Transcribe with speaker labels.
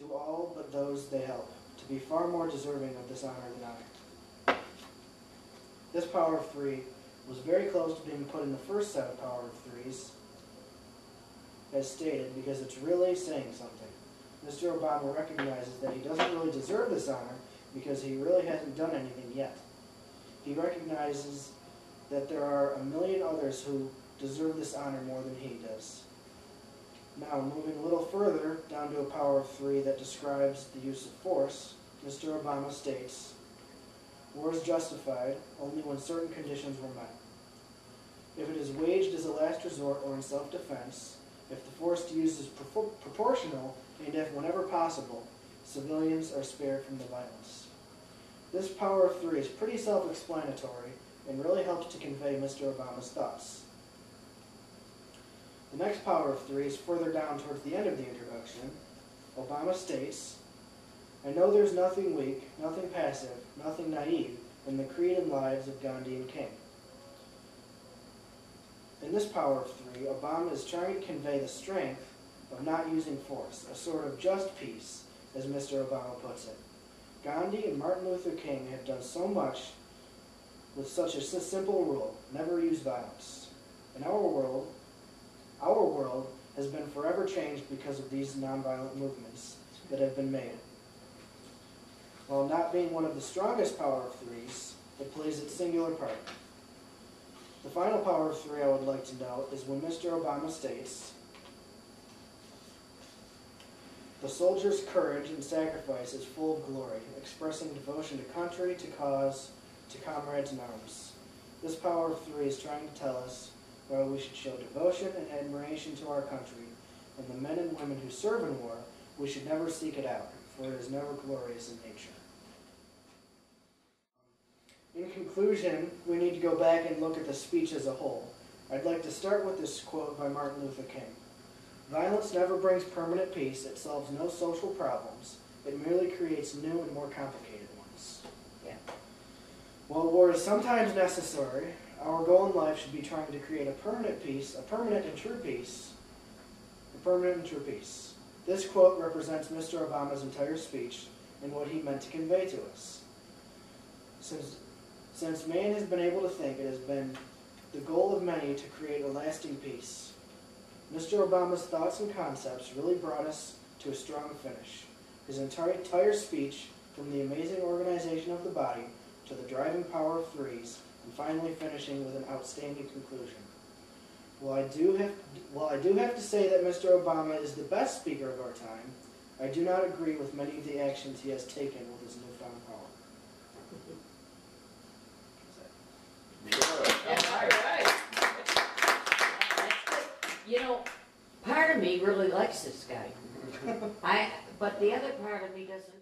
Speaker 1: to all but those they help, to be far more deserving of this honor than I. This power of 3 was very close to being put in the first set of power of 3s, as stated, because it's really saying something. Mr. Obama recognizes that he doesn't really deserve this honor because he really hasn't done anything yet. He recognizes that there are a million others who deserve this honor more than he does. Now, moving a little further, down to a power of 3 that describes the use of force, Mr. Obama states, "War is justified only when certain conditions were met. If it is waged as a last resort or in self-defense, if the force to use is proportional, and if, whenever possible, civilians are spared from the violence." This power of 3 is pretty self-explanatory and really helps to convey Mr. Obama's thoughts. The next power of 3 is further down towards the end of the introduction. Obama states, "I know there's nothing weak, nothing passive, nothing naive in the creed and lives of Gandhi and King." In this power of 3, Obama is trying to convey the strength of not using force, a sort of just peace, as Mr. Obama puts it. Gandhi and Martin Luther King have done so much with such a simple rule: never use violence. In our world has been forever changed because of these nonviolent movements that have been made. While not being one of the strongest power of 3s, it plays its singular part. The final power of 3 I would like to note is when Mr. Obama states, "The soldier's courage and sacrifice is full of glory, expressing devotion to country, to cause, to comrades in arms." This power of 3 is trying to tell us why we should show devotion and admiration to our country, and the men and women who serve in war, we should never seek it out, for it is never glorious in nature. In conclusion, we need to go back and look at the speech as a whole. I'd like to start with this quote by Martin Luther King. "Violence never brings permanent peace. It solves no social problems. It merely creates new and more complicated ones."
Speaker 2: Yeah.
Speaker 1: While war is sometimes necessary, our goal in life should be trying to create a permanent peace, a permanent and true peace. This quote represents Mr. Obama's entire speech and what he meant to convey to us. Since man has been able to think, it has been the goal of many to create a lasting peace. Mr. Obama's thoughts and concepts really brought us to a strong finish. His entire speech, from the amazing organization of the body to the driving power of 3s, and finally finishing with an outstanding conclusion. While I do have to say that Mr. Obama is the best speaker of our time, I do not agree with many of the actions he has taken with his newfound power.
Speaker 2: That's all right. That's good. You know, part of me really likes this guy. But the other part of me doesn't.